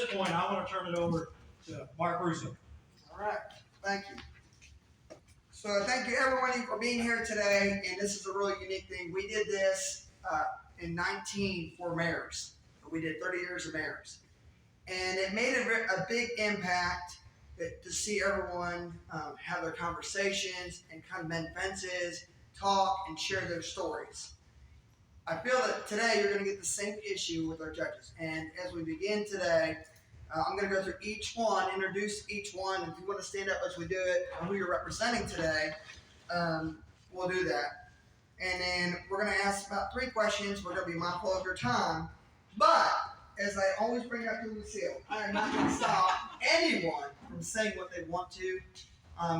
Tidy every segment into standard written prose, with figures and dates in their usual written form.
this point, I want to turn it over to Mark Russo. All right, thank you. So thank you everyone for being here today, and this is a really unique thing. We did this in 19 for mayors. We did 30 years of mayors. And it made a big impact to see everyone have their conversations and kind of mend fences, talk, and share their stories. I feel that today you're going to get the same issue with our judges. And as we begin today, I'm going to go through each one, introduce each one, and if you want to stand up as we do it, or who you're representing today, we'll do that. And then we're going to ask about 3 questions. We're going to be mindful of your time. But, as I always bring up to Lucille, I am not going to stop anyone from saying what they want to.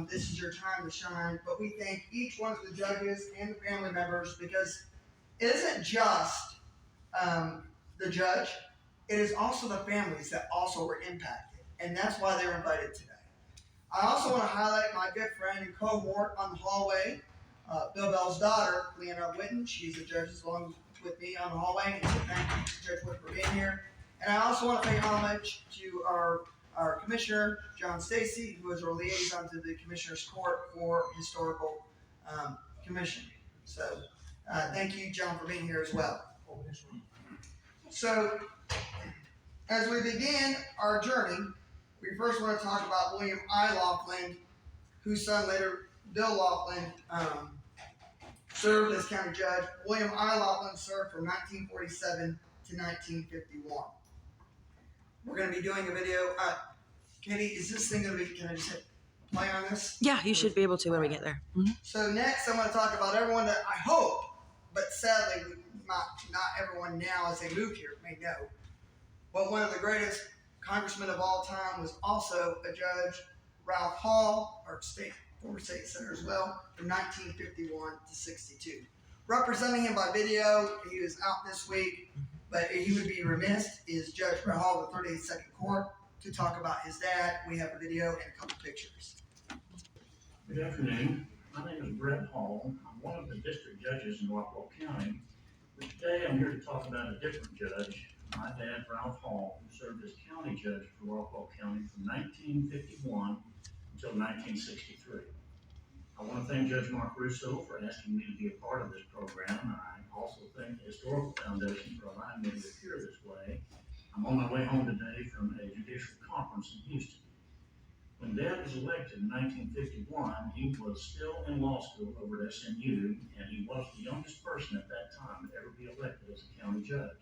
This is your time to shine. But we thank each one of the judges and the family members, because it isn't just the judge. It is also the families that also were impacted. And that's why they're invited today. I also want to highlight my good friend and cohort on the hallway, Bill Bell's daughter, Leanna Whitten. She's a judge along with me on the hallway. And so thank you, Judge Whitten, for being here. And I also want to pay homage to our commissioner, John Stacy, who is our liaison to the Commissioner's Court for Historical Commission. So thank you, John, for being here as well. So, as we begin our journey, we first want to talk about William I. Lofland, whose son later, Bill Lofland, served as county judge. William I. Lofland served from 1947 to 1951. We're going to be doing a video. Katie, is this thing going to be, can I just hit play on this? Yeah, you should be able to when we get there. Mm-hmm. So next, I'm going to talk about everyone that I hope, but sadly, not everyone now as they move here may know. But one of the greatest congressmen of all time was also a judge, Ralph Hall, our former state senator as well, from 1951 to 62. Representing him by video, he was out this week, but he would be remiss, is Judge Brett Hall of the 38th Second Court to talk about his dad. We have a video and a couple pictures. Good afternoon. My name is Brett Hall. I'm one of the district judges in Rockwall County. But today I'm here to talk about a different judge, my dad, Ralph Hall, who served as county judge for Rockwall County from 1951 until 1963. I want to thank Judge Mark Russo for asking me to be a part of this program. I also thank the Historical Foundation for allowing me to appear this way. I'm on my way home today from a judicial conference in Houston. When Dad was elected in 1951, he was still in law school over at SMU, and he was the youngest person at that time to ever be elected as a county judge.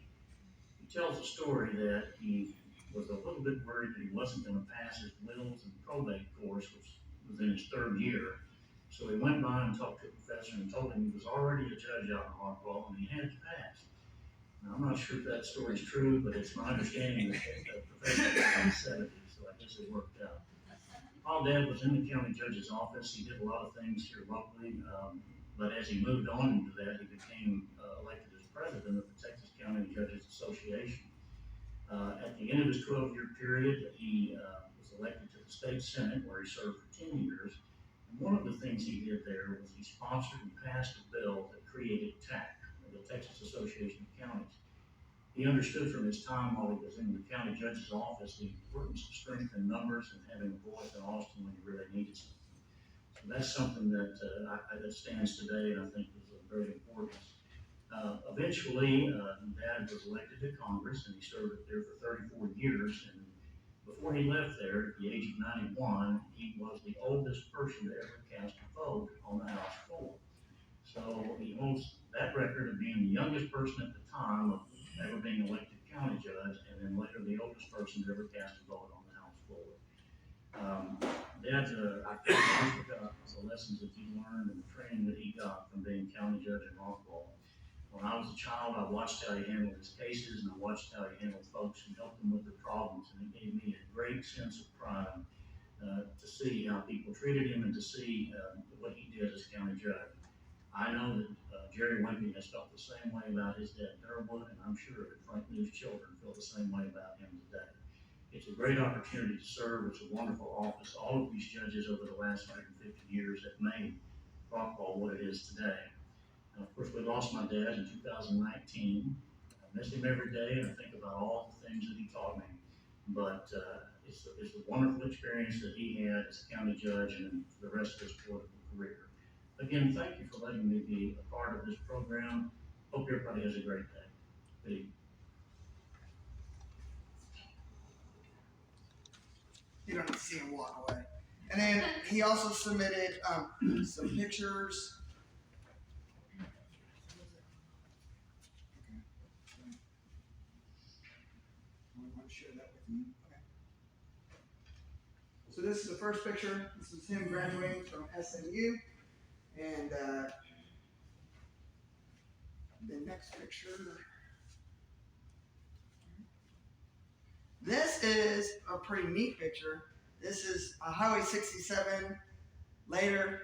He tells a story that he was a little bit worried that he wasn't going to pass his wills and probate course, which was in his 3rd year. So he went by and talked to a professor and told him he was already a judge out in Rockwall and he had to pass. Now, I'm not sure if that story is true, but it's my understanding that the professor was in the 70s, so I guess it worked out. While Dad was in the county judge's office, he did a lot of things here locally, but as he moved on into that, he became elected as president of the Texas County Judges Association. At the end of his 12-year period, he was elected to the state senate, where he served for 10 years. And one of the things he did there was he sponsored and passed a bill that created TAC, the Texas Association of Counties. He understood from his time while he was in the county judge's office the importance of strength in numbers and having a voice in Austin when you really needed something. So that's something that stands today and I think is of great importance. Eventually, Dad was elected to Congress and he served there for 34 years. And before he left there, at the age of 91, he was the oldest person to ever cast a vote on the House floor. So he holds that record of being the youngest person at the time of ever being elected county judge, and then later the oldest person to ever cast a vote on the House floor. Dad's I can't forget the lessons that he learned and the training that he got from being county judge in Rockwall. When I was a child, I watched how he handled his cases, and I watched how he handled folks and helped them with their problems, and it gave me a great sense of pride to see how people treated him and to see what he did as county judge. I know that Jerry Wimpee has felt the same way about his dad, Derwood, and I'm sure that Frank New's children feel the same way about him today. It's a great opportunity to serve. It's a wonderful office. All of these judges over the last 150 years have made Rockwall what it is today. And of course, we lost my dad in 2019. I miss him every day, and I think about all the things that he taught me. But it's a wonderful experience that he had as a county judge and for the rest of his political career. Again, thank you for letting me be a part of this program. Hope everybody has a great day. Good evening. You don't need to see him walk away. And then he also submitted some pictures. I want to share that with you. Okay. So this is the first picture. This is him graduating from SMU. And the next picture. This is a pretty neat picture. This is a Highway 67, later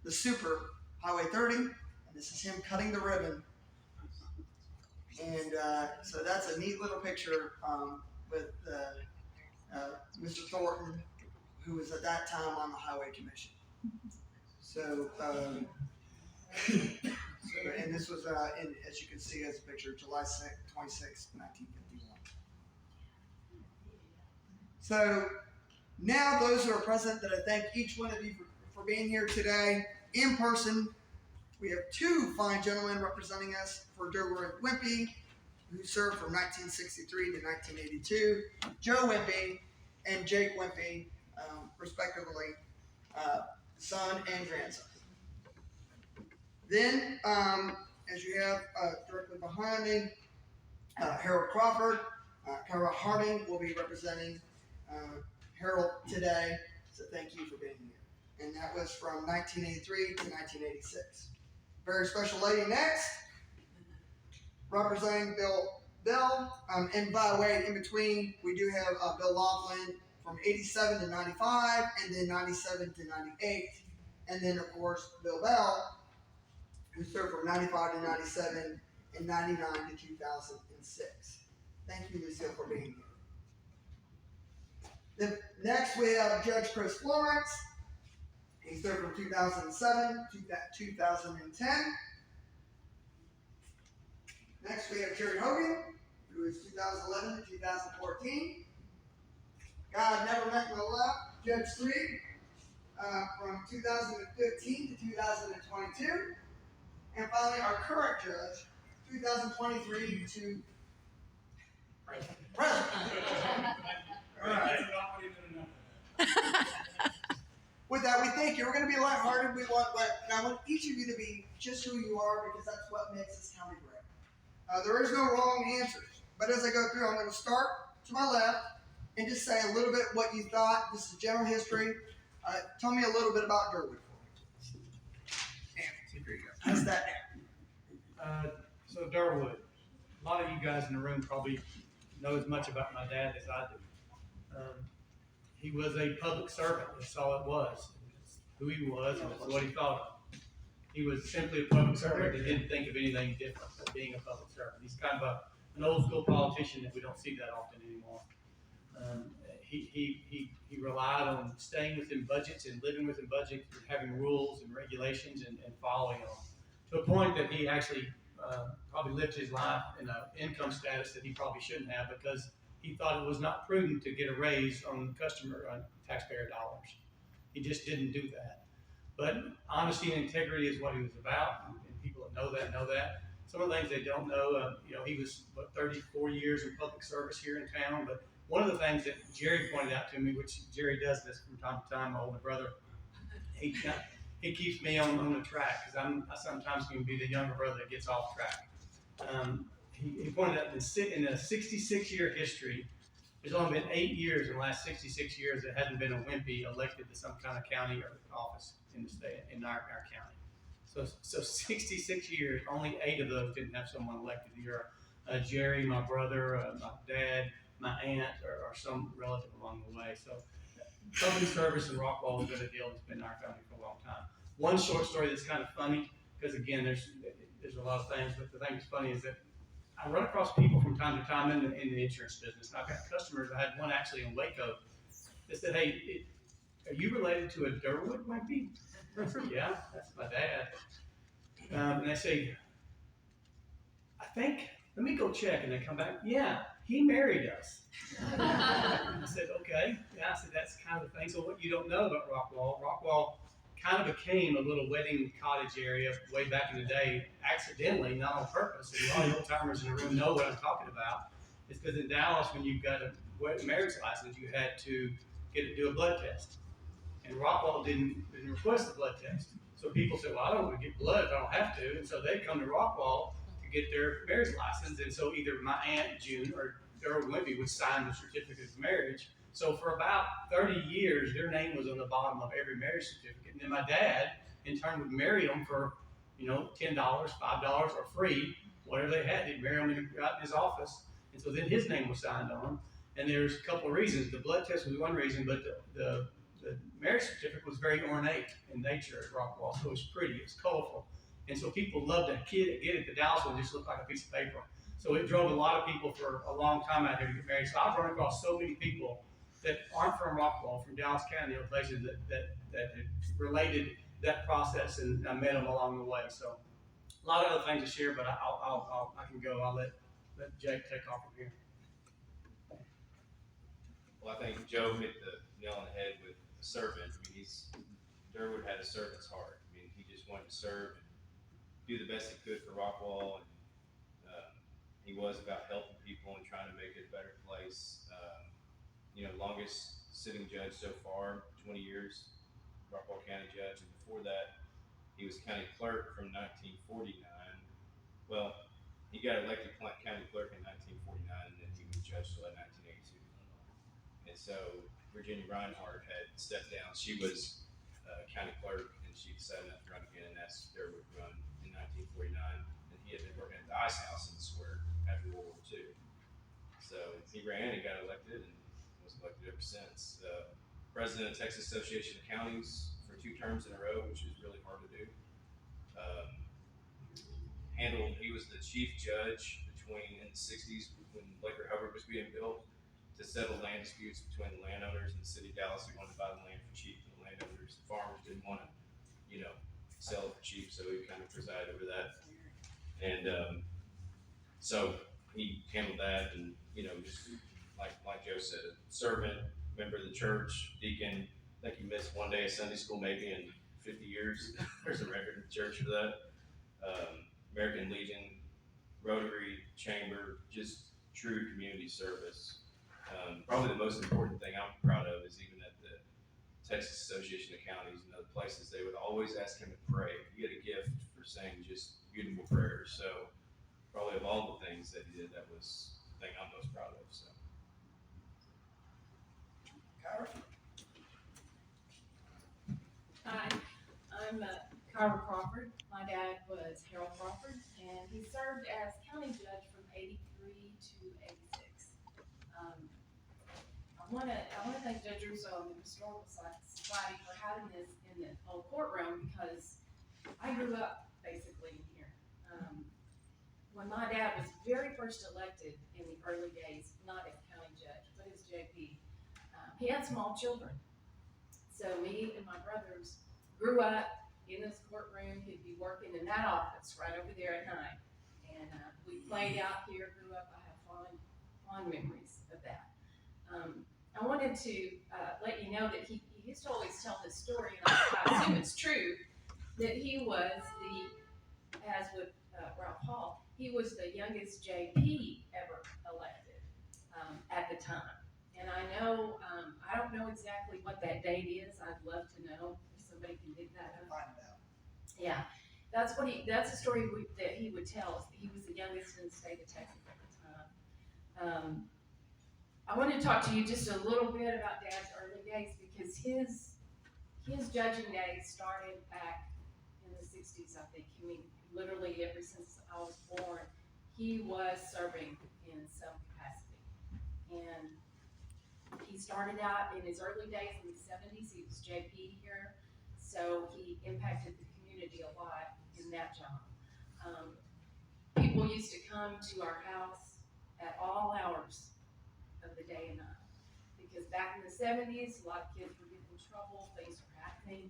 the Super Highway 30, and this is him cutting the ribbon. And so that's a neat little picture with Mr. Thornton, who was at that time on the Highway Commission. So, and this was, as you can see as a picture, July 26, 1951. So now those who are present, that I thank each one of you for being here today in person. We have two fine gentlemen representing us for Derwood and Wimpee, who served from 1963 to 1982, Joe Wimpee and Jake Wimpee, respectively, son and grandson. Then, as you have directly behind me, Harold Crawford, Kyra Harding will be representing Harold today, so thank you for being here. And that was from 1983 to 1986. Very special lady next, representing Bill, and by the way, in between, we do have Bill Lofland from 87 to 95, and then 97 to 98, and then of course Bill Bell, who served from 95 to 97, and 99 to 2006. Thank you, Lucille, for being here. Then next we have Judge Chris Florance. He served from 2007 to 2010. Next we have Sheri Hogan, who is 2011 to 2014. God never met on the left, Judge 3, from 2015 to 2022. And finally, our current judge, 2023 to present. All right. With that, we thank you. We're going to be lighthearted. And I want each of you to be just who you are, because that's what makes this county great. There is no wrong answers. But as I go through, I'm going to start to my left and just say a little bit what you thought. This is general history. Tell me a little bit about Derwood. How's that? So Derwood, a lot of you guys in the room probably know as much about my dad as I do. He was a public servant. That's all it was. It's who he was, and it's what he thought of. He was simply a public servant that didn't think of anything different than being a public servant. He's kind of an old school politician that we don't see that often anymore. He relied on staying within budgets and living within budgets, and having rules and regulations and following them, to a point that he actually probably lived his life in an income status that he probably shouldn't have, because he thought it was not prudent to get a raise on taxpayer dollars. He just didn't do that. But honesty and integrity is what he was about, and people that know that. Some of the things they don't know, he was 34 years in public service here in town. But one of the things that Jerry pointed out to me, which Jerry does this from time to time, my older brother, he keeps me on the track, because I sometimes can be the younger brother that gets off track. He pointed out in a 66-year history, there's only been 8 years in the last 66 years that hasn't been a Wimpee elected to some kind of county or office in the state, in our county. So 66 years, only 8 of those didn't have someone elected. Either Jerry, my brother, my dad, my aunt, or some relative along the way. So public service in Rockwall has been a deal that's been in our family for a long time. One short story that's kind of funny, because again, there's a lot of things, but the thing that's funny is that I run across people from time to time in the insurance business. And I've got customers. I had one actually in Waco that said, "Hey, are you related to a Derwood Wimpee?" I said, "Yeah, that's my dad." And they say, "I think, let me go check," and they come back, "Yeah, he married us." said, okay. Yeah, I said, that's kind of the thing. So what you don't know about Rockwall kind of became a little wedding cottage area way back in the day, accidentally, not on purpose. And a lot of old timers in the room know what I'm talking about. It's because in Dallas, when you got a marriage license, you had to do a blood test. And Rockwall didn't request the blood test. So people said, well, I don't want to get blood if I don't have to. And so they'd come to Rockwall to get their marriage license. And so either my Aunt June or Derwood Wimpee would sign the certificate of marriage. So for about 30 years, their name was on the bottom of every marriage certificate. And then my dad, in turn, would marry them for, $10, $5 or free, whatever they had. He'd marry them in his office. And so then his name was signed on. And there's a couple of reasons. The blood test was one reason, but the marriage certificate was very ornate in nature at Rockwall. So it was pretty, it was colorful. And so people loved to get it. The Dallas one just looked like a piece of paper. So it drove a lot of people for a long time out here to get married. So I've run across so many people that aren't from Rockwall, from Dallas County, places that had related that process, and I met them along the way. So a lot of other things to share, but I can go. I'll let Jake take off from here. Well, I think Joe hit the nail on the head with the servant. I mean, Derwood had a servant's heart. I mean, he just wanted to serve and do the best he could for Rockwall, and he was about helping people and trying to make it a better place. Longest sitting judge so far, 20 years, Rockwall County Judge, and before that, he was county clerk from 1949. Well, he got elected county clerk in 1949, and then he was judge till 1982. And so Virginia Reinhardt had stepped down. She was county clerk, and she decided not to run again, and that's Derwood run in 1949. And he had been working at the Ice House in the square after World War II. So he ran and got elected, and was elected ever since. President of Texas Association of Counties for 2 terms in a row, which is really hard to do. He was the chief judge in the 60s when Laker Hubbard was being built to settle land disputes between the landowners and the city of Dallas who wanted to buy the land for cheap, and the landowners, the farmers didn't want to, sell it for cheap, so he kind of presided over that. And so he handled that, and just like Joe said, a servant, member of the church, deacon. I think he missed one day of Sunday school maybe in 50 years. There's a record in the church for that. American Legion, Rotary, Chamber, just true community service. Probably the most important thing I'm proud of is even at the Texas Association of Counties and other places, they would always ask him to pray. He had a gift for saying just beautiful prayers. So probably of all the things that he did, that was the thing I'm most proud of. So. Kyra? Hi, I'm Kyra Crawford. My dad was Harold Crawford, and he served as county judge from '83 to '86. I want to thank Judge Russo and the Historical Society for having this in the old courtroom, because I grew up basically in here. When my dad was very first elected in the early days, not as county judge, but as JP, he had small children. So me and my brothers grew up in this courtroom. He'd be working in that office right over there at night. And we played out here, grew up. I have fond memories of that. I wanted to let you know that he used to always tell this story, and I assume it's true, that he was as with Ralph Hall, he was the youngest JP ever elected at the time. And I know, I don't know exactly what that date is. I'd love to know if somebody can dig that up. Find out. Yeah, that's a story that he would tell us, that he was the youngest in the state of Texas at the time. I want to talk to you just a little bit about Dad's early days, because his judging days started back in the 60s, I think. I mean, literally ever since I was born, he was serving in some capacity. And he started out in his early days in the 70s. He was JP here, so he impacted the community a lot in that job. People used to come to our house at all hours of the day and night, because back in the 70s, a lot of kids were getting in trouble, things were happening,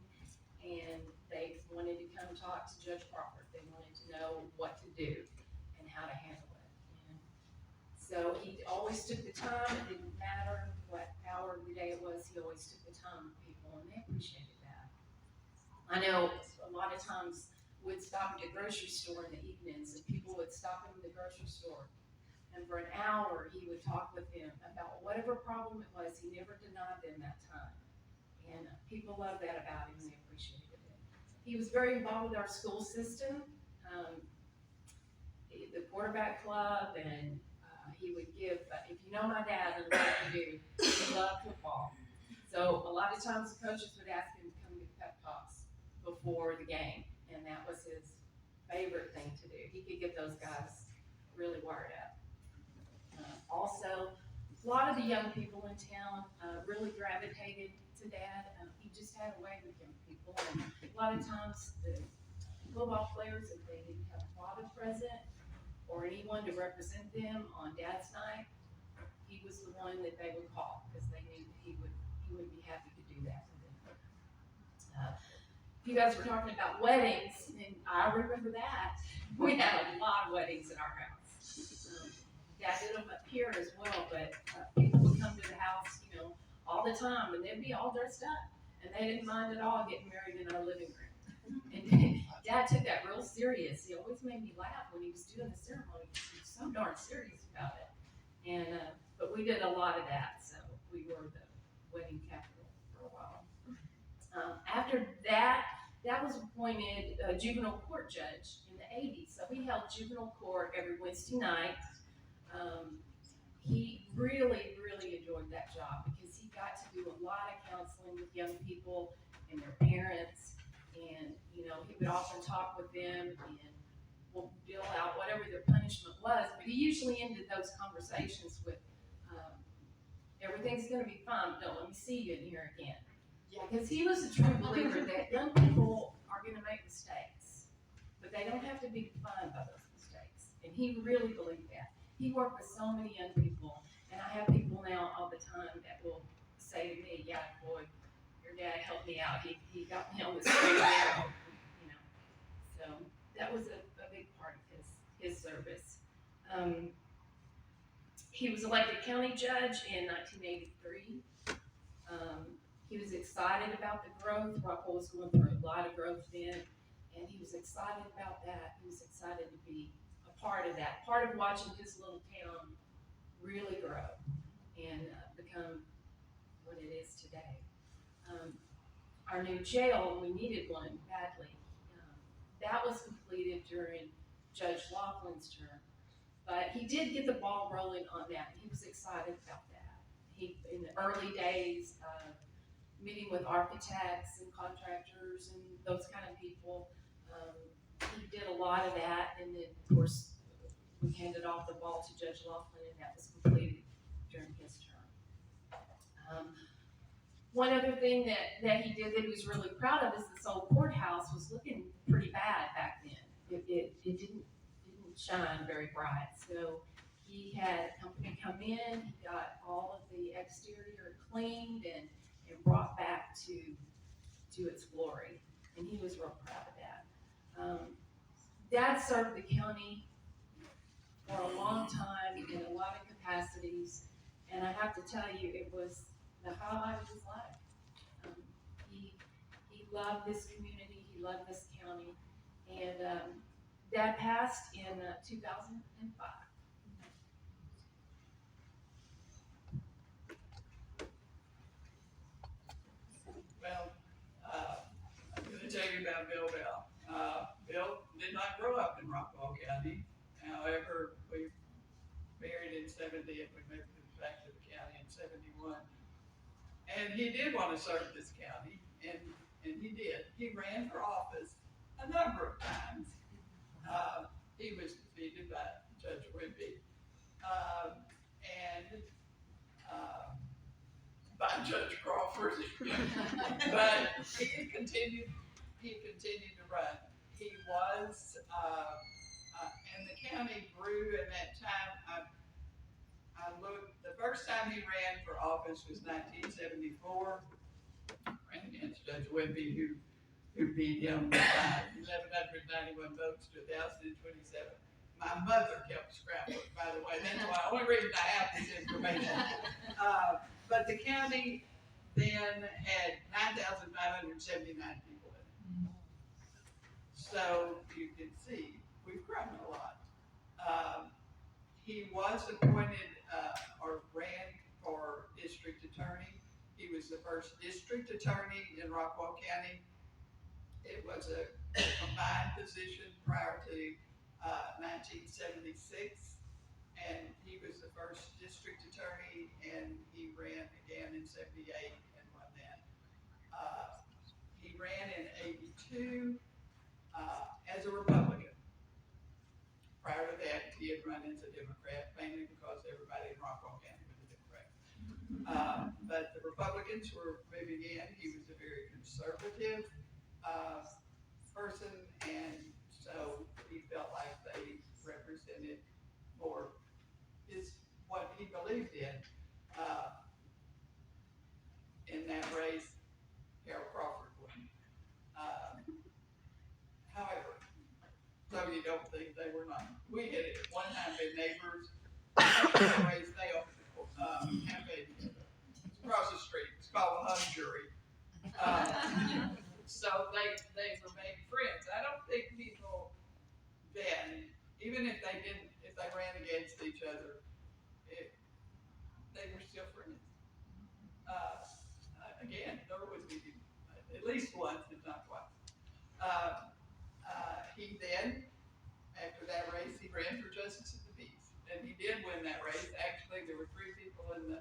and they wanted to come talk to Judge Crawford. They wanted to know what to do and how to handle it. And so he always took the time. It didn't matter what hour always took the time with people, and they appreciated that. I know a lot of times we'd stop at the grocery store in the evenings, and people would stop in the grocery store, and for an hour, he would talk with them about whatever problem it was. He never denied them that time. And people loved that about him, and they appreciated it. He was very involved with our school system, the quarterback club, and he would give, if you know my dad, and what you do, he loved football. So a lot of times the coaches would ask him to come give pep talks before the game, and that was his favorite thing to do. He could get those guys really wired up. Also, a lot of the young people in town really gravitated to Dad. He just had a way with young people, and a lot of times the football players, if they didn't have a father present or anyone to represent them on Dad's night, he was the one that they would call because they knew he would be happy to do that for them. You guys were talking about weddings, and I remember that. We had a lot of weddings in our house. Dad did them up here as well, but people would come to the house, all the time, and they'd be all dressed up, and they didn't mind at all getting married in our living room. And Dad took that real serious. He always made me laugh when he was doing the ceremony because he was so darn serious about it. And but we did a lot of that, so we were the wedding capital for a while. After that, Dad was appointed a juvenile court judge in the 80s. So we held juvenile court every Wednesday night. He really, really enjoyed that job because he got to do a lot of counseling with young people and their parents. And, he would often talk with them and we'll deal out whatever their punishment was. But he usually ended those conversations with, everything's going to be fine, but don't let me see you in here again. Yeah, because he was a true believer that young people are going to make mistakes, but they don't have to be defined by those mistakes. And he really believed that. He worked with so many young people, and I have people now all the time that will say to me, yeah, boy, your dad helped me out. He got me on the straight and narrow, So that was a big part of his service. He was elected county judge in 1983. He was excited about the growth. Rockwall was going through a lot of growth then, and he was excited about that. He was excited to be part of that, part of watching his little town really grow and become what it is today. Our new jail, we needed one badly. That was completed during Judge Lofland's term, but he did get the ball rolling on that. He was excited about that. In the early days, meeting with architects and contractors and those kind of people, he did a lot of that, and then of course we handed off the ball to Judge Lofland, and that was completed during his term. One other thing that he did that he was really proud of is this old courthouse was looking pretty bad back then. It didn't shine very bright, so he had a company come in. He got all of the exterior cleaned and brought back to its glory, and he was real proud of that. Dad served the county for a long time in a lot of capacities, and I have to tell you, it was the highlight of his life. He loved this community, he loved this county, and Dad passed in 2005. Well, I'm going to tell you about Bill Bell. Bill did not grow up in Rockwall County. However, we married in 70 and we moved back to the county in 71. And he did want to serve this county, and he did. He ran for office a number of times. He was defeated by Judge Wimpee and by Judge Crawford. But he continued to run. He was, and the county grew in that time. I looked, the first time he ran for office was 1974. Ran against Judge Wimpee, who beat him by 1,191 votes to 1,027. My mother kept scrambling, by the way. That's why, only reason I have this information. But the county then had 9,579 people in it. So you can see, we've grown a lot. He was appointed, or ran for district attorney. He was the first district attorney in Rockwall County. It was a combined position prior to 1976. And he was the first district attorney, and he ran again in 78 and won that. He ran in 82 as a Republican. Prior to that, he had run as a Democrat, mainly because everybody in Rockwall County was a Democrat. But the Republicans were moving in. He was a very conservative person, and so he felt like they represented more what he believed in. In that race, Crawford won. However, so you don't think they were not. We had at one time been neighbors. Race, they opened a cafe together. It's across the street. It's called the Hung Jury. So they remained friends. I don't think people then, even if they ran against each other, they were still friends. Again, Derwood meeting at least once, if not twice. He then, after that race, he ran for justice of the peace, and he did win that race. Actually, there were 3 people in the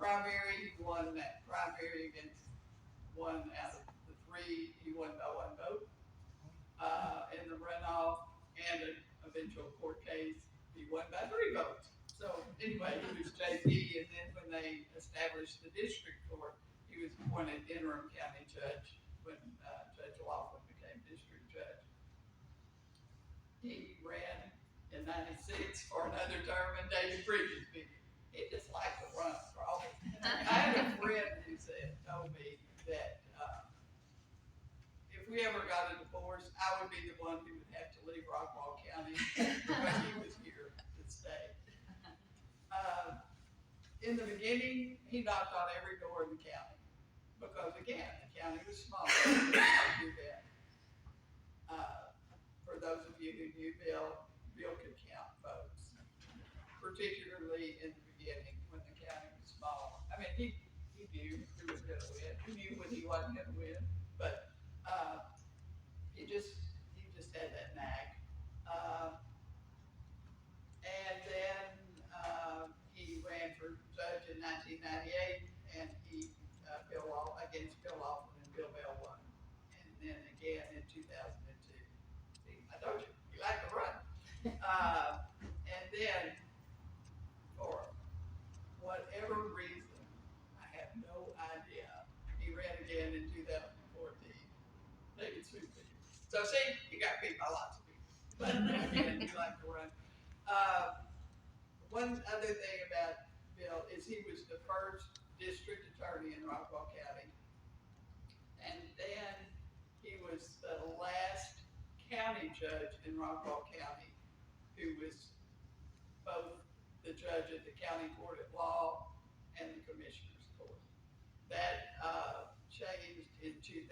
primary. He won that primary against 1 out of the 3. He won by 1 vote. In the runoff and an eventual court case, he won by 3 votes. So anyway, he was JP, and then when they established the district court, he was appointed interim county judge when Judge Lofland became district judge. He ran in 96 for another term, and David Bridges beat him. He just liked to run for office. I had a friend who told me that if we ever got a divorce, I would be the one who would have to leave Rockwall County because he was here to stay. In the beginning, he knocked on every door in the county because, again, the county was small. He didn't do that. For those of you who knew Bill could count votes, particularly in the beginning when the county was small. I mean, he knew who was going to win. He knew when he wasn't going to win, but he just had that knack. And then he ran for judge in 1998, and he against Bill Lofland, and Bill Bell won. And then again in 2002. See, I told you, he liked to run. And then, for whatever reason, I have no idea, he ran again in 2014. Maybe 2 people. So see, he got beat by lots of people. But again, he liked to run. One other thing about Bill is he was the first district attorney in Rockwall County. And then he was the last county judge in Rockwall County who was both the judge at the county court at law and the commissioner's court. That changed in 2004.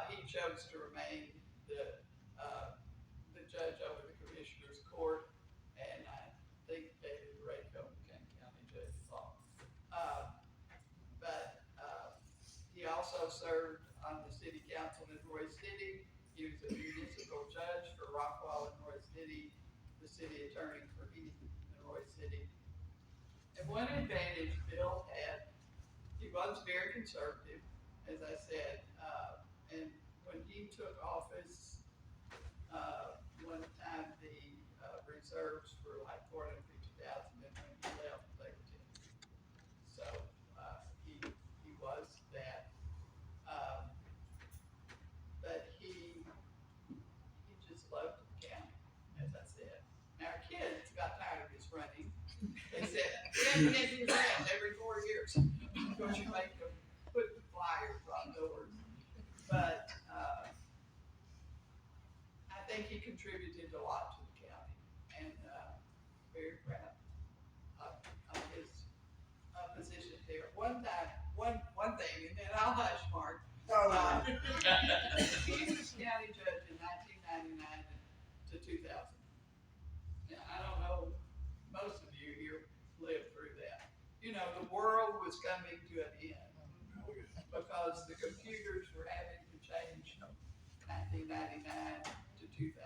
He chose to remain the judge over the commissioner's court, and I think David Rayco became county judge at law. But he also served on the city council in Roy City. He was a municipal judge for Rockwall and Roy City, the city attorney for East and Roy City. And one advantage Bill had, he was very conservative, as I said, and when he took office, one time the reserves were like 450,000, and when he left, they were 10. So he was that, but he just loved the county, as I said. Now our kids got tired of his running. They said, "We have to do that every 4 years." Don't you make them put flyers on doors? But I think he contributed a lot to the county, and very proud of his one thing, and then I'll hush, Mark. Oh, no. He was county judge in 1999 to 2000. Now, I don't know, most of you here lived through that. You know, the world was coming to an end because the computers were having to change 1999 to 2000.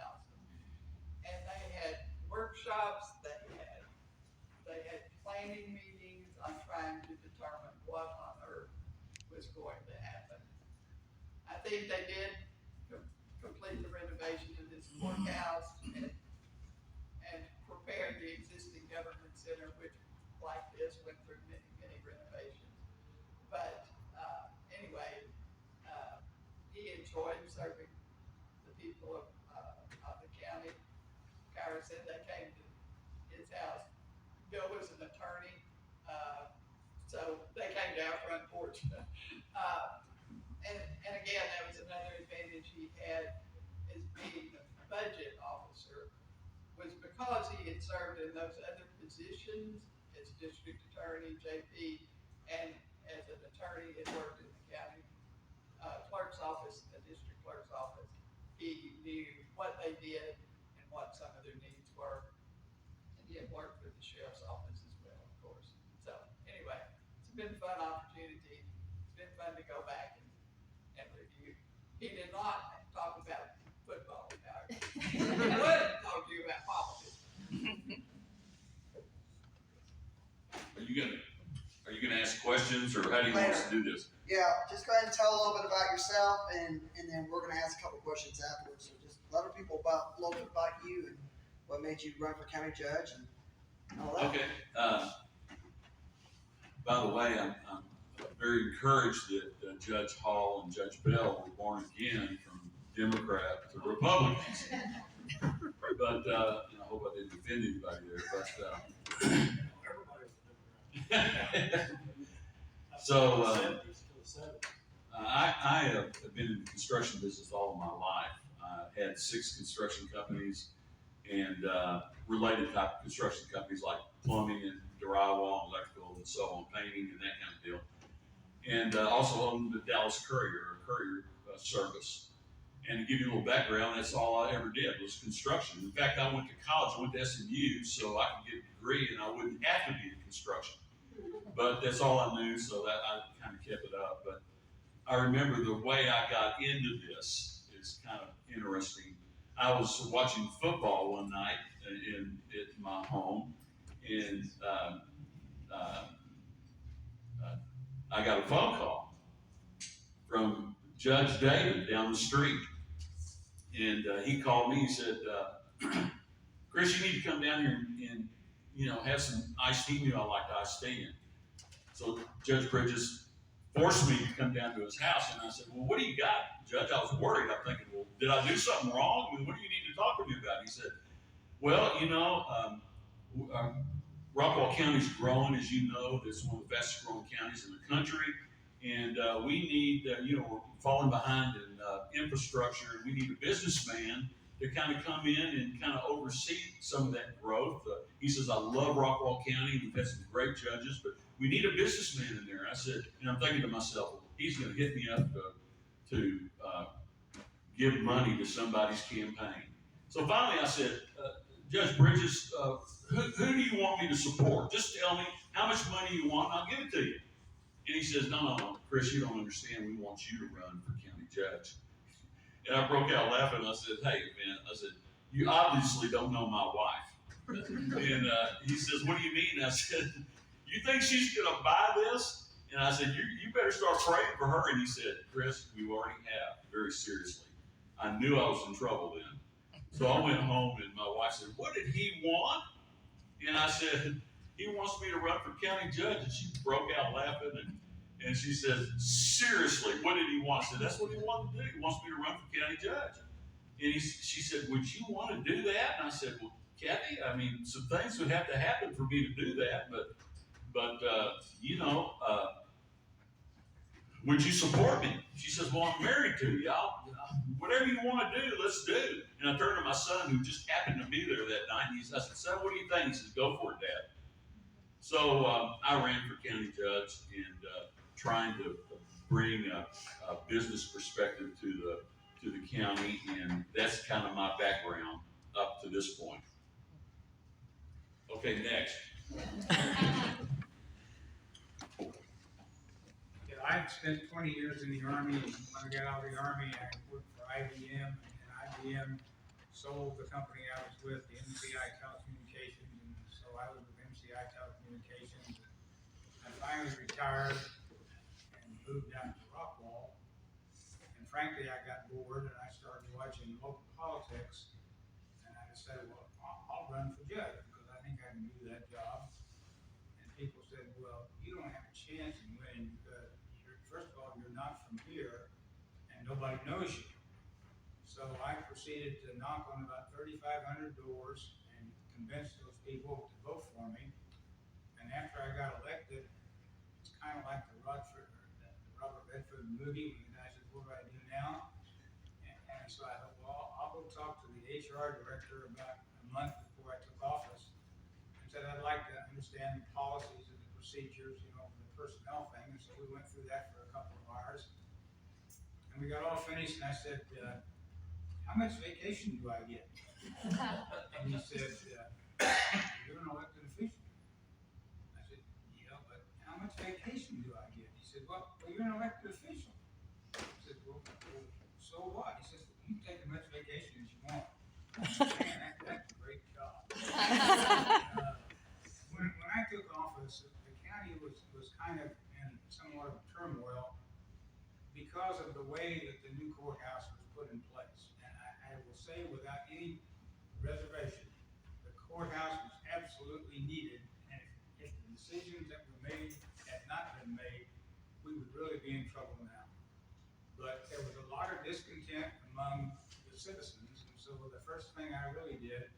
And they had workshops, they had planning meetings on trying to determine what on earth was going to happen. I think they did complete the renovation of this courthouse and prepare the existing government center, which, like this, went through many, many renovations. But, anyway, he enjoyed serving the people of the county. Kyra said they came to his house. Bill was an attorney, so they came to our front porch. And again, that was another advantage he had as being the budget officer, was because he had served in those other positions as district attorney, JP, and as an attorney had worked in the county clerk's office, the district clerk's office. He knew what they did and what some of their needs were. And he had worked with the sheriff's office as well, of course. So anyway, it's been a fun opportunity. It's been fun to go back and review. He did not talk about football, however. He would talk to you about politics. Are you gonna ask questions, or how do you want us to do this? Yeah, just go ahead and tell a little bit about yourself, and then we're gonna ask a couple questions afterwards. So just let people a little bit about you and what made you run for county judge and all that. Okay, by the way, I'm very encouraged that Judge Hall and Judge Bell were born again from Democrat to Republicans. But, and I hope I didn't offend anybody there, but, so, I have been in the construction business all of my life. I had 6 construction companies and related type of construction companies like plumbing and drywall, electrical, and so on, painting and that kind of deal. And also owned the Dallas Courier service. And to give you a little background, that's all I ever did was construction. In fact, I went to college, I went to SMU, so I could get a degree and I wouldn't have to be in construction. But that's all I knew, so that I kind of kept it up. But I remember the way I got into this is kind of interesting. I was watching football one night at my home, and I got a phone call from Judge David down the street. And he called me, he said, Chris, you need to come down here and have some iced tea. I like iced tea. So Judge Bridges forced me to come down to his house, and I said, well, what do you got, Judge? I was worried. I'm thinking, well, did I do something wrong? I mean, what do you need to talk to me about? He said, well, Rockwall County's growing, as you know. It's one of the fastest growing counties in the country. And we need, we're falling behind in infrastructure. We need a businessman to kind of come in and kind of oversee some of that growth. He says, I love Rockwall County. We've had some great judges, but we need a businessman in there. I said, and I'm thinking to myself, he's going to hit me up to give money to somebody's campaign. So finally I said, Judge Bridges, who do you want me to support? Just tell me how much money you want and I'll give it to you. And he says, no, Chris, you don't understand. We want you to run for county judge. And I broke out laughing. I said, hey, man, you obviously don't know my wife. And he says, what do you mean? I said, you think she's going to buy this? And I said, you better start praying for her. And he said, Chris, we already have, very seriously. I knew I was in trouble then. So I went home and my wife said, what did he want? And I said, he wants me to run for county judge. And she broke out laughing and she said, seriously, what did he want? I said, that's what he wanted to do. He wants me to run for county judge. And she said, would you want to do that? And I said, well, Kathy, I mean, some things would have to happen for me to do that, but would you support me? She says, well, I'm married to you. Whatever you want to do, let's do. And I turned to my son, who just happened to be there that night. I said, son, what do you think? He says, go for it, Dad. So I ran for county judge and trying to bring a business perspective to the county, and that's kind of my background up to this point. Okay, next. Yeah, I've spent 20 years in the Army, and when I got out of the Army, I worked for IBM, and IBM sold the company I was with, the MCI Telecommunications, and so I was with MCI Telecommunications. I finally retired and moved down to Rockwall, and frankly, I got bored, and I started watching local politics, and I decided, well, I'll run for judge, because I think I can do that job. And people said, well, you don't have a chance in winning, because first of all, you're not from here, and nobody knows you. So I proceeded to knock on about 3,500 doors and convince those people to vote for me. And after I got elected, it's kind of like the Robert Redford movie, when the guy says, what do I do now? And so I thought, well, I'll go talk to the HR director about a month before I took office, and said I'd like to understand the policies and the procedures, the personnel thing. And so we went through that for a couple of hours, and we got all finished, and I said, how much vacation do I get? And he said, you're an elected official. I said, yeah, but how much vacation do I get? He said, well, you're an elected official. I said, well, so what? He says, you can take as much vacation as you want. Man, that's a great job. When I took office, the county was kind of in somewhat of turmoil because of the way that the new courthouse was put in place. And I will say without any reservation, the courthouse was absolutely needed. And if the decisions that were made had not been made, we would really be in trouble now. But there was a lot of discontent among the citizens. And so the first thing I really did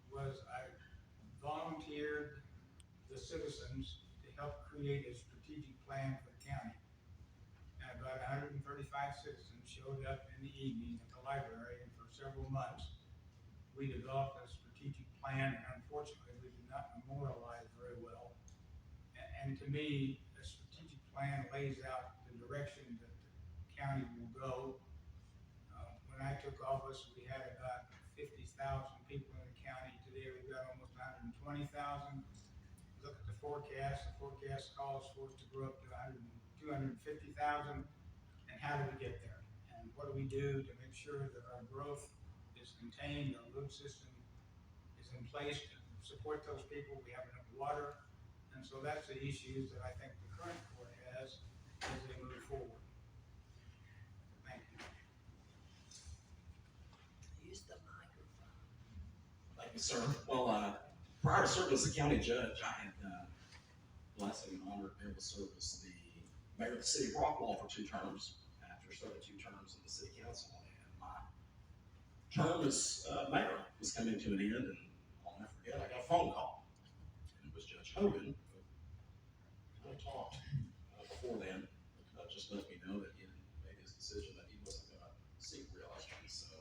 was I volunteered the citizens to help create a strategic plan for the county. And about 135 citizens showed up in the evening at the library, and for several months, we developed a strategic plan, and unfortunately, we did not memorialize very well. And to me, a strategic plan lays out the direction that the county will go. When I took office, we had about 50,000 people in the county. Today, we've got almost 120,000. Look at the forecast calls for us to grow up to 250,000. And how do we get there? And what do we do to make sure that our growth is contained, our road system is in place to support those people, we have enough water? And so that's the issues that I think the current court has as they move forward. Thank you. Use the microphone. Thank you, sir. Well, prior to serving as a county judge, I had the blessing and honor to be able to serve as the mayor of the city of Rockwall for 2 terms. After serving 2 terms in the city council, and my term as mayor was coming to an end, and I'll never forget, I got a phone call, and it was Judge Hogan, who kind of talked before then, just let me know that he had made his decision that he wasn't going to seek re-election. So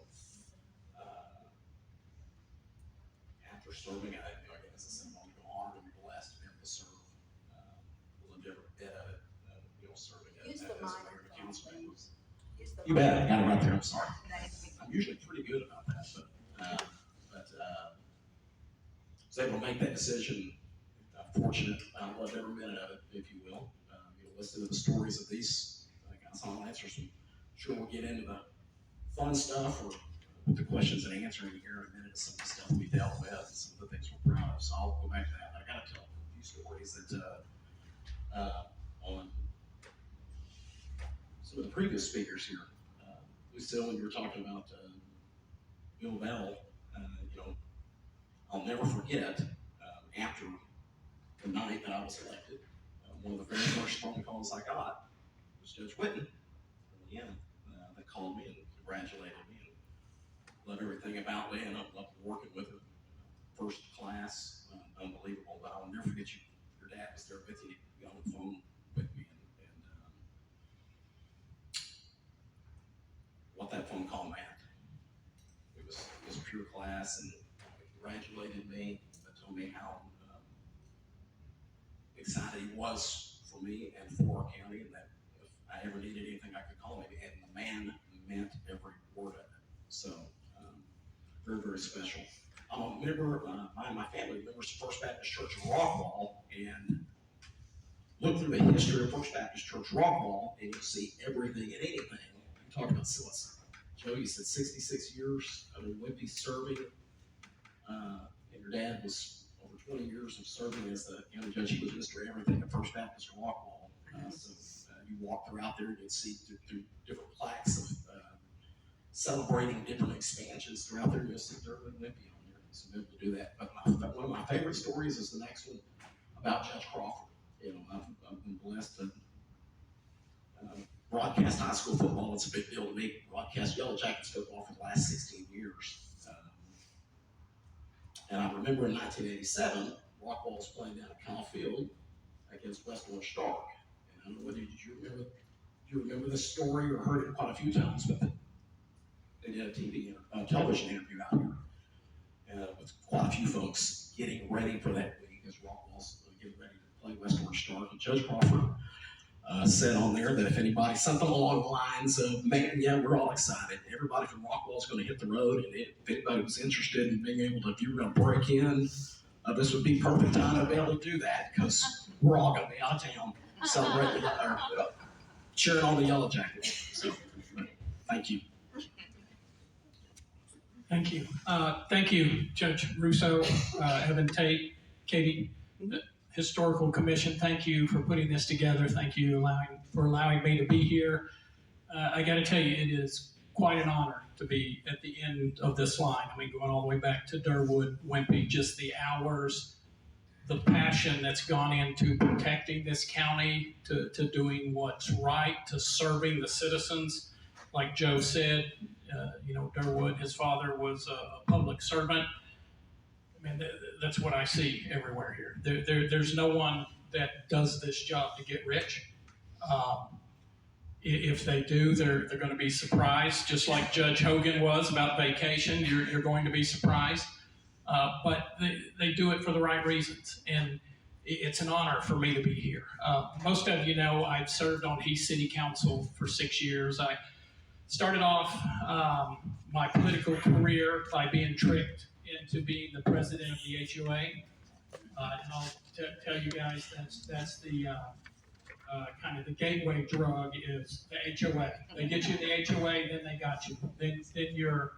after serving, I as I said, I'm honored and blessed to be able to serve. Lived every bit of it, serving as a mayor and a council member. You bet, I got it right there, I'm sorry. I'm usually pretty good about that, but was able to make that decision. Fortunate, I loved every minute of it, if you will. Listen to the stories of these guys. I'll answer some. Sure, we'll get into the fun stuff or the questions and answering here in a minute. Some of the stuff we dealt with, and some of the things we're proud of. So I'll go back to that. I got to tell a few stories that on some of the previous speakers here. Lucille, when you were talking about Bill Bell, I'll never forget after the night that I was elected, one of the very first phone calls I got was Judge Whitten from the end that called me and congratulated me and loved everything about me, and I loved working with him. First class, unbelievable. But I'll never forget your dad was there with you. He got on the phone with me, and what that phone call meant. It was pure class, and congratulated me, but told me how excited he was for me and for our county, and that if I ever needed anything, I could call him, and the man meant every word of it. So, very, very special. I'm a member, my family members of First Baptist Church of Rockwall, and look through the history of First Baptist Church Rockwall, and you'll see everything and anything. You talk about suicide. Joe, you said 66 years of Wimpee serving, and your dad was over 20 years of serving as the county judge. He was Mr. Everything at First Baptist Rockwall. You walk throughout there and you'd see through different plaques of celebrating different expansions throughout there. You'll see Derwood and Wimpee on there. So be able to do that. But one of my favorite stories is the next one about Judge Crawford. You know, I've been blessed to broadcast high school football. It's a big deal to me. Broadcast Yellow Jackets football for the last 16 years. And I remember in 1987, Rockwall was playing down at Kyle Field against West Orange Stark. And I don't know whether you remember this story or heard it quite a few times, but they did a television interview out here with quite a few folks getting ready for that week as Rockwall's getting ready to play West Orange Stark. And Judge Crawford said on there that if anybody, something along the lines of, man, yeah, we're all excited. Everybody from Rockwall is going to hit the road, and if anybody was interested in being able to, if you were going to break in, this would be perfect time to be able to do that because we're all going to be out of town celebrating, cheering on the Yellow Jackets. So, thank you. Thank you. Thank you, Judge Russo, Evan Tate, Katie, the Historical Commission. Thank you for putting this together. Thank you for allowing me to be here. I got to tell you, it is quite an honor to be at the end of this line. I mean, going all the way back to Derwood, Wimpee, just the hours, the passion that's gone into protecting this county, to doing what's right, to serving the citizens. Like Joe said, Derwood, his father was a public servant. I mean, that's what I see everywhere here. There's no one that does this job to get rich. If they do, they're going to be surprised, just like Judge Hogan was about vacation. You're going to be surprised. But they do it for the right reasons, and it's an honor for me to be here. Most of you know I've served on Heath City Council for 6 years. I started off my political career by being tricked into being the president of the HOA. And I'll tell you guys that's the kind of the gateway drug is the HOA. They get you in the HOA, then they got you. Then you're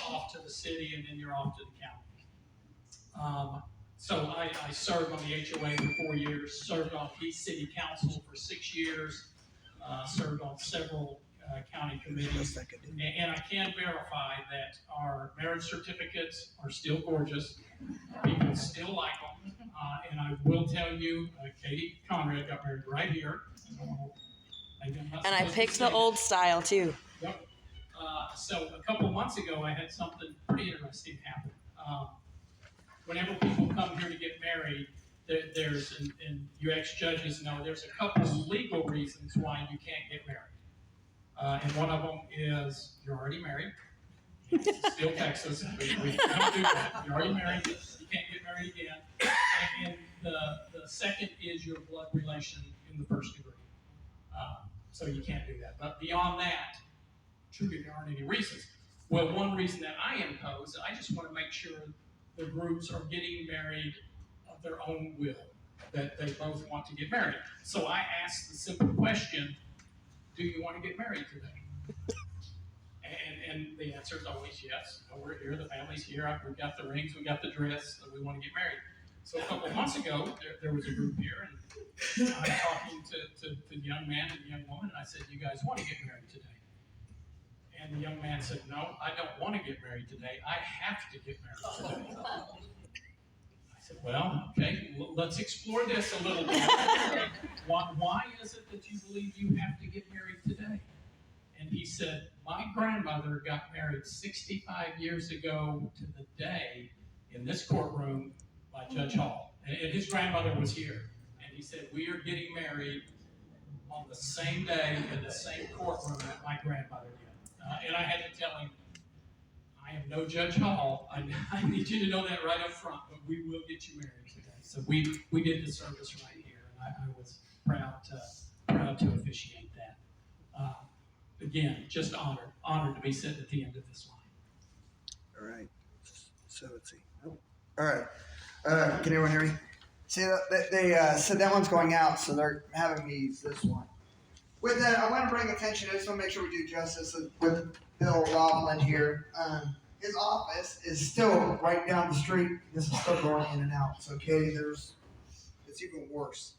off to the city, and then you're off to the county. So I served on the HOA for 4 years, served on Heath City Council for 6 years, served on several county committees, and I can verify that our marriage certificates are still gorgeous. People still like them, and I will tell you, Katie Conrad got married right here. And I picked the old style too. Yep. So a couple of months ago, I had something pretty interesting happen. Whenever people come here to get married, there's, and you ex-judges know, there's a couple of legal reasons why you can't get married. And one of them is you're already married. Still Texas. We don't do that. You're already married. You can't get married again. And the second is your blood relation in the first degree. So you can't do that. But beyond that, truly there aren't any reasons. Well, one reason that I impose, I just want to make sure the groups are getting married of their own will, that they both want to get married. So I asked the simple question, do you want to get married today? And the answer is always yes. We're here, the family's here, we've got the rings, we've got the dress, so we want to get married. So a couple of months ago, there was a group here, and I'm talking to the young man and the young woman, and I said, you guys want to get married today? And the young man said, no, I don't want to get married today, I have to get married today. I said, well, okay, let's explore this a little bit. Why is it that you believe you have to get married today? And he said, my grandmother got married 65 years ago to the day in this courtroom by Judge Hall. And his grandmother was here. And he said, we are getting married on the same day in the same courtroom that my grandmother did. And I had to tell him, I am no Judge Hall. I need you to know that right up front, but we will get you married today. So we did the service right here, and I was proud to officiate that. Again, just honored to be sitting at the end of this line. All right. So let's see. Oh, all right. Can everyone hear me? See, they said that one's going out, so they're having me use this one. With that, I want to bring attention. I just want to make sure we do justice with Bill Lofland here. His office is still right down the street. This is still going in and out. So, Katie, it's even worse.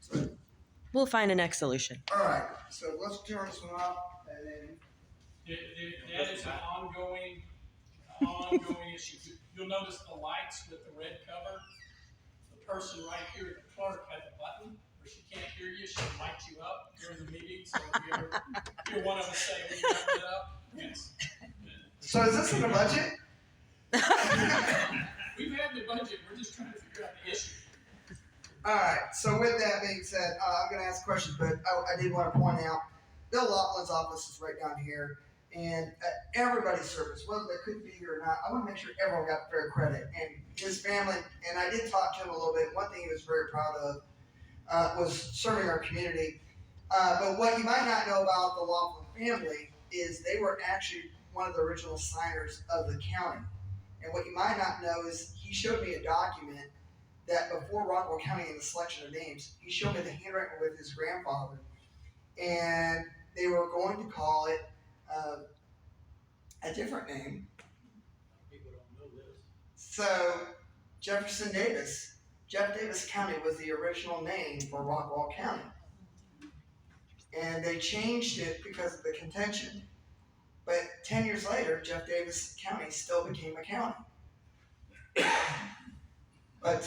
So, We'll find a next solution. all right. So let's turn this one off, and then. That is an ongoing issue. You'll notice the lights with the red cover. The person right here at the clerk has a button where she can't hear you. She'll light you up during the meeting. So if you ever hear one of us say we turned it up, yes. So is this in the budget? We've had the budget. We're just trying to figure out the issue. All right. So with that being said, I'm going to ask questions, but I did want to point out Bill Lofland's office is right down here, and everybody's service, whether they could be here or not, I want to make sure everyone got fair credit. And his family, and I did talk to him a little bit. One thing he was very proud of was serving our community. But what you might not know about the Lofland family is they were actually one of the original signers of the county. And what you might not know is he showed me a document that before Rockwall County in the selection of names, he showed me the handwriting with his grandfather. And they were going to call it a different name. People don't know this. So Jeff Davis County was the original name for Rockwall County. And they changed it because of the contention. But 10 years later, Jeff Davis County still became a county. But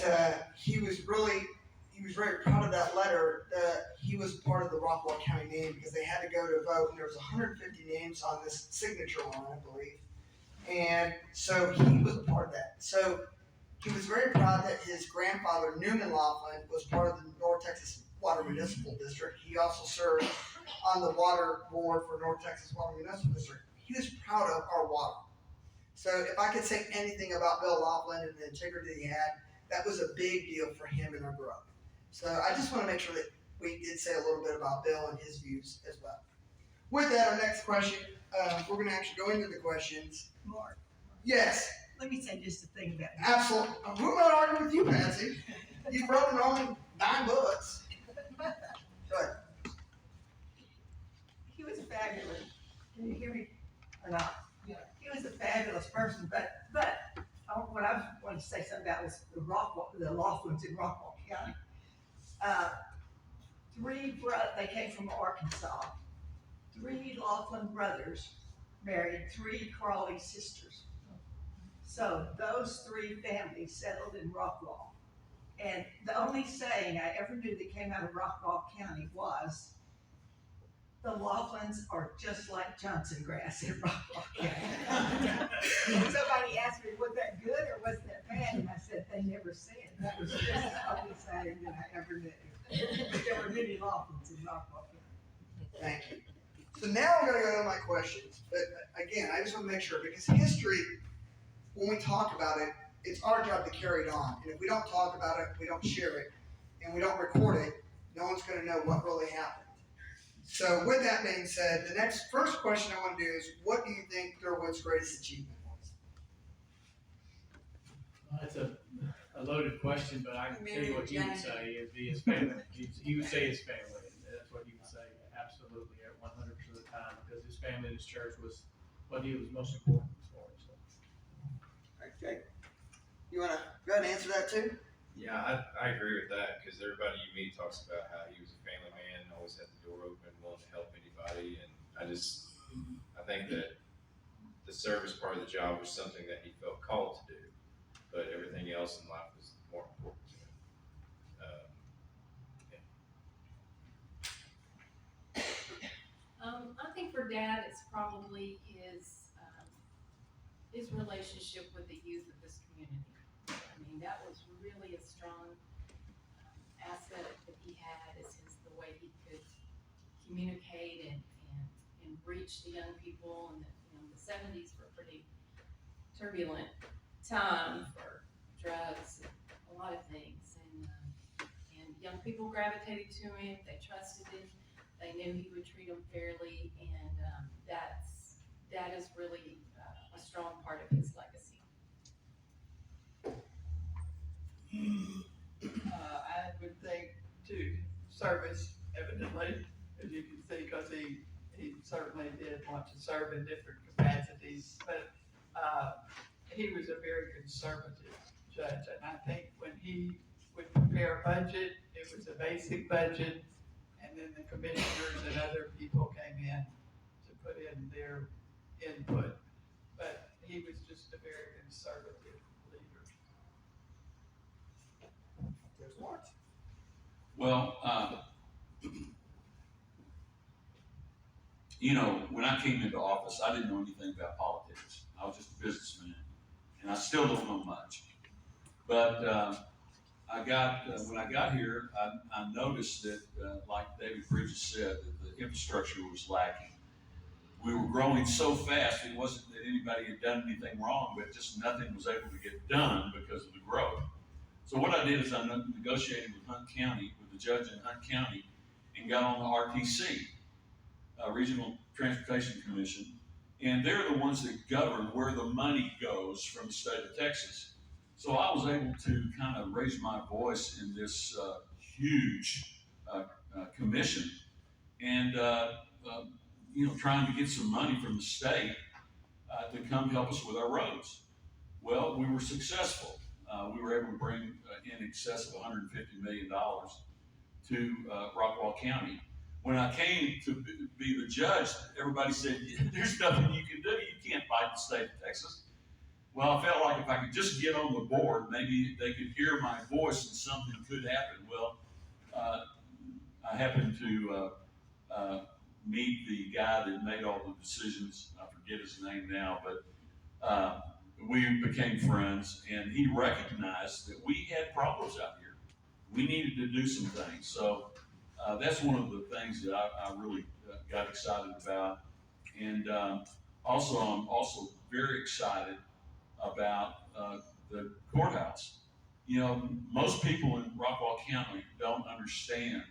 he was very proud of that letter that he was part of the Rockwall County name because they had to go to vote, and there was 150 names on this signature line, I believe. And so he was a part of that. So he was very proud that his grandfather, Newman Lofland, was part of the North Texas Water Municipal District. He also served on the water board for North Texas Water Municipal District. He was proud of our water. So if I could say anything about Bill Lofland and the integrity he had, that was a big deal for him and our growth. So I just want to make sure that we did say a little bit about Bill and his views as well. With that, our next question, we're going to actually go into the questions. Mark, Yes, let me say just a thing about him. absolutely. We're not arguing with you, Patsy. You've written only 9 books. Go ahead. He was fabulous. Can you hear me or not? Yeah. He was a fabulous person, but what I wanted to say something about was the Loflands in Rockwall County. 3 they came from Arkansas. 3 Lofland brothers married 3 Crawley sisters. So those 3 families settled in Rockwall. And the only saying I ever knew that came out of Rockwall County was, the Loflands are just like Johnson grass in Rockwall County. Somebody asked me, was that good or was that bad? And I said, they never said. That was just the only saying that I ever knew. But there were many Loflands in Rockwall County. Thank you. So now I'm going to go to my questions. But again, I just want to make sure, because history, when we talk about it, it's our job to carry it on. And if we don't talk about it, we don't share it, and we don't record it, no one's going to know what really happened. So with that being said, the first question I want to do is, what do you think Derwood's greatest achievement was? Well, that's a loaded question, but I can tell you what he would say. It'd be his family. He would say his family. That's what he would say, absolutely, 100% of the time, because his family and his church was what he was most important for. So. Okay. You want to go ahead and answer that too? Yeah, I agree with that, because everybody you meet talks about how he was a family man, always had the door open, willing to help anybody, and I think that the service part of the job was something that he felt called to do, but everything else in life was more important to him. I think for Dad, it's probably his relationship with the youth of this community. I mean, that was really a strong asset that he had, is the way he could communicate and reach the young people. And the 70s were a pretty turbulent time for drugs and a lot of things. And young people gravitated to him. They trusted him. They knew he would treat them fairly, and that is really a strong part of his legacy. I would think to service evidently, as you can see, because he certainly did want to serve in different capacities, but, he was a very conservative judge, and I think when he would prepare a budget, it was a basic budget, and then the commissioners and other people came in to put in their input, but he was just a very conservative leader. There's Florance. Well, you know, when I came into office, I didn't know anything about politics. I was just a businessman, and I still don't know much. But when I got here, I noticed that, like David Bridges said, that the infrastructure was lacking. We were growing so fast, it wasn't that anybody had done anything wrong, but just nothing was able to get done because of the growth. So what I did is I negotiated with Hunt County, with the judge in Hunt County, and got on the RTC, Regional Transportation Commission, and they're the ones that govern where the money goes from the state of Texas. So I was able to kind of raise my voice in this huge commission, and you know, trying to get some money from the state to come help us with our roads. Well, we were successful. We were able to bring in excess of $150 million to Rockwall County. When I came to be the judge, everybody said, there's nothing you can do. You can't fight the state of Texas. Well, I felt like if I could just get on the board, maybe they could hear my voice and something could happen. Well, I happened to meet the guy that made all the decisions. I forget his name now, but we became friends, and he recognized that we had problems out here. We needed to do some things. So that's one of the things that I really got excited about. And also, I'm also very excited about the courthouse. You know, most people in Rockwall County don't understand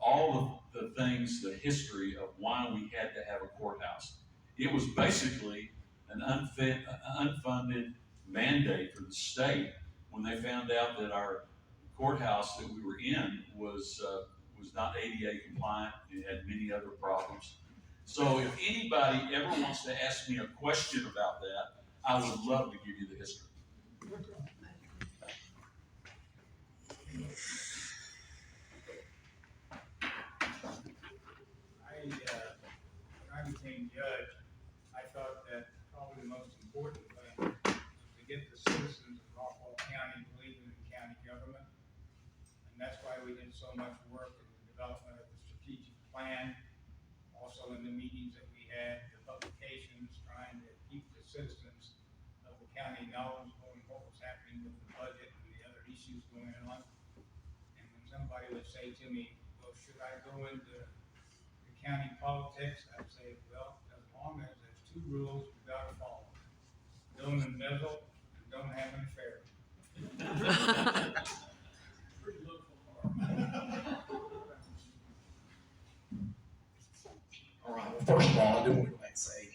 all of the things, the history of why we had to have a courthouse. It was basically an unfunded mandate for the state when they found out that our courthouse that we were in was not ADA compliant. It had many other problems. So if anybody ever wants to ask me a question about that, I would love to give you the history. When I became judge, I thought that probably the most important thing was to get the citizens of Rockwall County believing in county government. And that's why we did so much work in the development of the strategic plan, also in the meetings that we had, the publications, trying to keep the citizens of the county knowledgeable in what was happening with the budget and the other issues going on. And when somebody would say to me, well, should I go into the county politics, I'd say, well, as long as there's two rules you gotta follow. Don't embezzle and don't have an affair. Pretty low for All right, well, first of all, I do want to go back and say,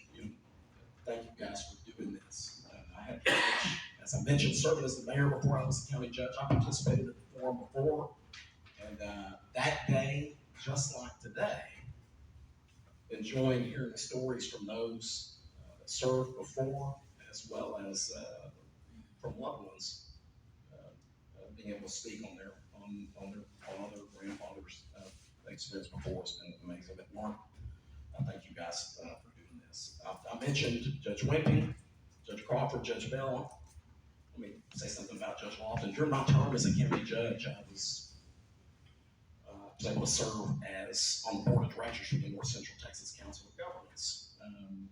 thank you guys for doing this. I had the privilege, as I mentioned, serving as the mayor before I was the county judge. I participated in the forum before, and that day, just like today, enjoying hearing the stories from those that served before, as well as from loved ones, being able to speak on their grandfather's experience before has been amazing. But Mark, I thank you guys for doing this. I mentioned Judge Wimpee, Judge Crawford, Judge Bell. Let me say something about Judge Lofland. During my term as a county judge, I was able to serve as on the board of directors for the North Central Texas Council of Governments, and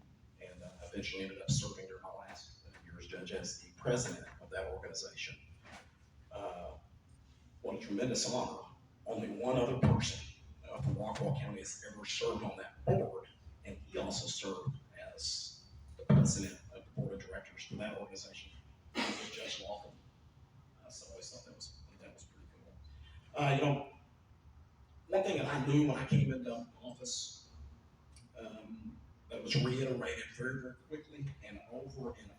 eventually ended up serving during my last year as judge as the president of that organization. What a tremendous honor. Only one other person from Rockwall County has ever served on that board, and he also served as the president of the board of directors for that organization. It was Judge Lofland. So I always thought that was pretty cool. One thing that I knew when I came into office, that was reiterated very, very quickly and over again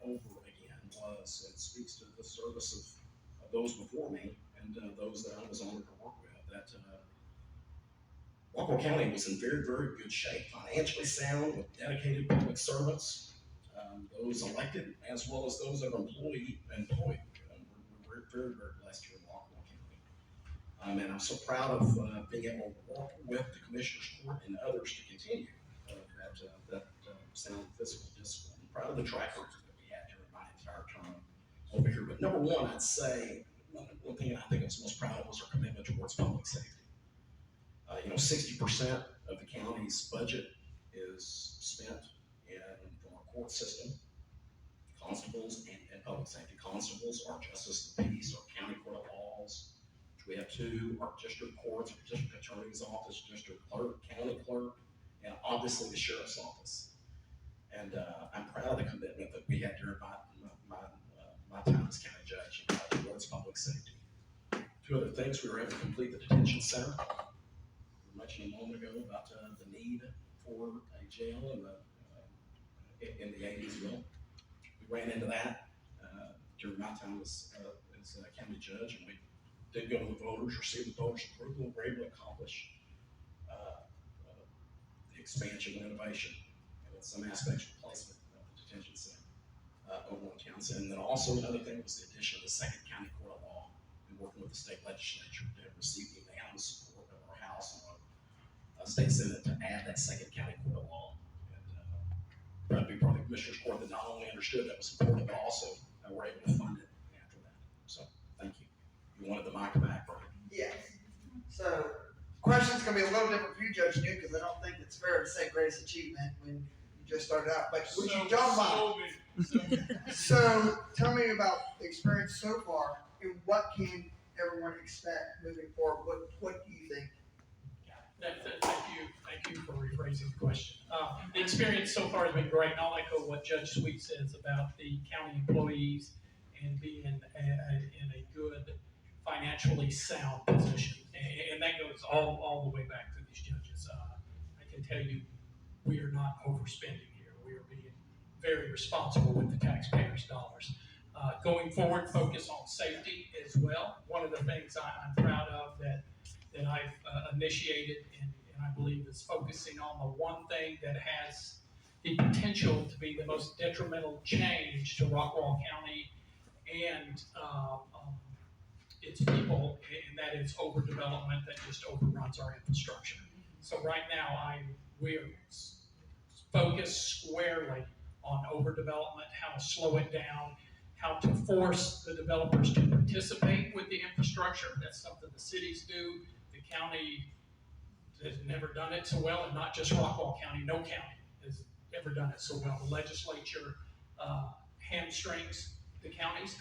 was, it speaks to the service of those before me and those that I was honored to work with, that Rockwall County was in very, very good shape, financially sound, with dedicated public servants, those elected as well as those that are employed. We're very, very blessed here in Rockwall County. And I'm so proud of being able to work with the Commissioners Court and others to continue that sound fiscal discipline. I'm proud of the track record that we had during my entire term over here. But number one, I'd say, one thing I think I was most proud of was our commitment towards public safety. 60% of the county's budget is spent from our court system, constables, and public safety. Constables, our justice of the peace, our county court of laws, which we have two, our district courts, our district attorney's office, district clerk, county clerk, and obviously the sheriff's office. And I'm proud of the commitment that we had during my time as county judge towards public safety. Two other things, we were able to complete the detention center. Mentioned a moment ago about the need for a jail in the 80s bill. We ran into that during my time as a county judge, and we did go to the voters, receive the voters' approval, and were able to accomplish the expansion and innovation and in some aspects replacement of the detention center over on Townsend. And then also another thing was the addition of the second county court of law and working with the state legislature to receive the unanimous support of our House and State Senate to add that second county court of law. And proud to be part of the Commissioners Court that not only understood that was important, but also were able to fund it after that. So thank you. You wanted the mic back, right? Yes. So, question's gonna be a little different for you, Judge Newt, because I don't think it's fair to say greatest achievement when you just started out. But would you jump on? So, tell me about the experience so far, and what can everyone expect moving forward? What do you think? Thank you for rephrasing the question. The experience so far has been great, and I'll echo what Judge Sweet says about the county employees and being in a good, financially sound position. And that goes all the way back to these judges. I can tell you, we are not overspending here. We are being very responsible with the taxpayers' dollars. Going forward, focus on safety as well. One of the things I'm proud of that I've initiated and I believe is focusing on the one thing that has the potential to be the most detrimental change to Rockwall County and its people, and that is overdevelopment that just overruns our infrastructure. So right now, we're focused squarely on overdevelopment, how to slow it down, how to force the developers to participate with the infrastructure. That's something the cities do. The county has never done it so well, and not just Rockwall County, no county has ever done it so well. The legislature hamstrings the counties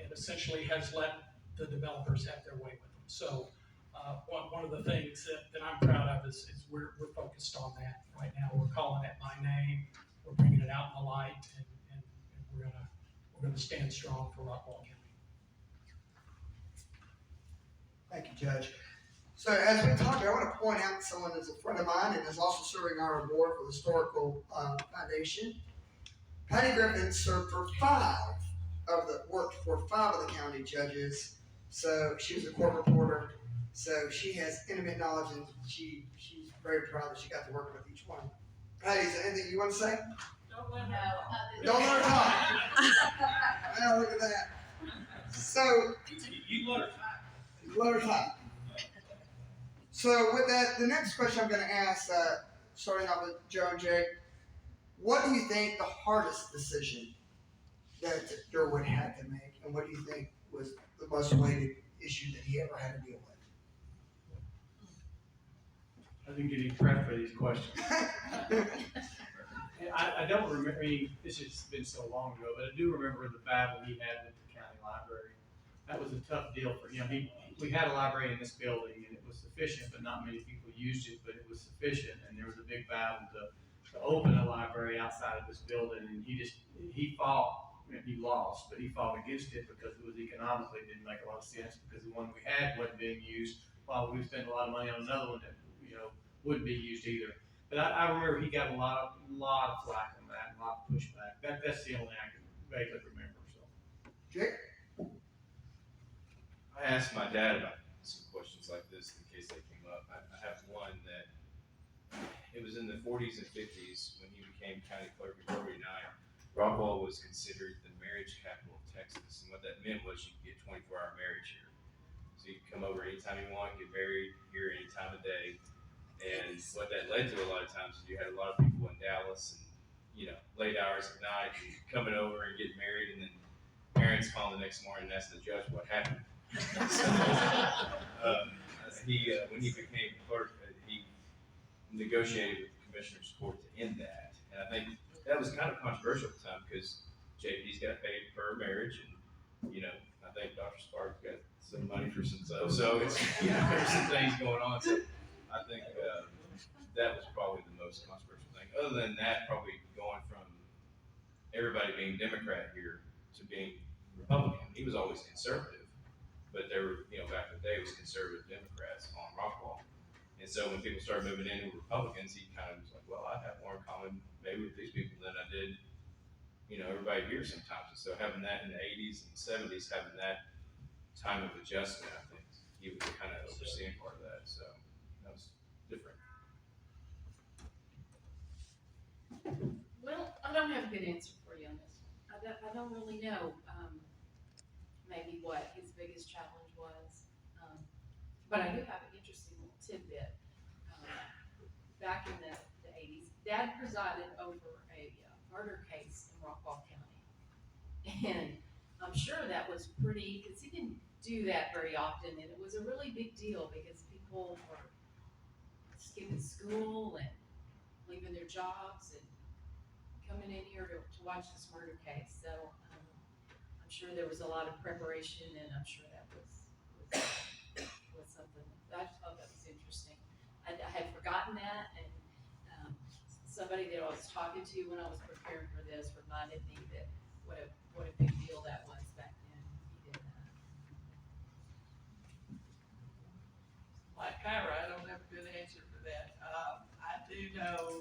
and essentially has let the developers have their way with them. So one of the things that I'm proud of is we're focused on that right now. We're calling it by name, we're bringing it out in the light, and we're gonna stand strong for Rockwall County. Thank you, Judge. So as we talk, I want to point out someone that's a friend of mine and is also serving on our board for the Historical Foundation. Patty Griffin worked for five of the county judges. So she was a court reporter. So she has intimate knowledge, and she's very proud that she got to work with each one. Patty, is there anything you want to say? Don't let her talk. Don't let her talk. Well, look at that. So You let her let her talk. So with that, the next question I'm going to ask, starting off with Joe and Jay, what do you think the hardest decision that Derwood had to make, and what do you think was the most weighted issue that he ever had to deal with? I didn't get any prep for these questions. I don't remember, this has been so long ago, but I do remember the battle he had with the county library. That was a tough deal for him. We had a library in this building, and it was sufficient, but not many people used it, but it was sufficient, and there was a big battle to open a library outside of this building, and he fought. He lost, but he fought against it because it was economically, it didn't make a lot of sense because the one we had wasn't being used while we spent a lot of money on another one that, wouldn't be used either. But I remember he got a lot of flack on that, a lot of pushback. That's the only I can vaguely remember, so. Jake? I asked my dad about some questions like this in case they came up. I have one that it was in the 40s and 50s when he became county clerk in 49. Rockwall was considered the marriage capital of Texas, and what that meant was you could get 24-hour marriage here. So you could come over anytime you want, get married here any time of day. And what that led to a lot of times is you had a lot of people in Dallas and, late hours at night and coming over and getting married, and then parents calling the next morning and asking the judge what happened. So, when he became clerk, he negotiated with the commissioner's court to end that. And I think that was kind of controversial at the time because JP's got paid per marriage, and I think Dr. Sparks got some money for some stuff. So it's there's some things going on. So I think that was probably the most controversial thing. Other than that, probably going from everybody being Democrat here to being Republican. He was always conservative, but there were, back in the day, it was conservative Democrats on Rockwall. And so when people started moving in who were Republicans, he kind of was like, well, I have more in common maybe with these people than I did, everybody here sometimes. And so having that in the 80s and 70s, having that time of adjustment, I think he was kind of overseeing part of that. So that was different. Well, I don't have a good answer for you on this one. I don't really know, maybe what his biggest challenge was. But I do have an interesting little tidbit. Back in the 80s, Dad presided over a murder case in Rockwall County. And I'm sure that was pretty, because he didn't do that very often, and it was a really big deal because people were skipping school and leaving their jobs and coming in here to watch this murder case. So I'm sure there was a lot of preparation, and I'm sure that was something. I just thought that was interesting. I had forgotten that, and somebody that I was talking to when I was preparing for this reminded me that what a big deal that was back then. He did that. Like Kyra, I don't have a good answer for that. I do know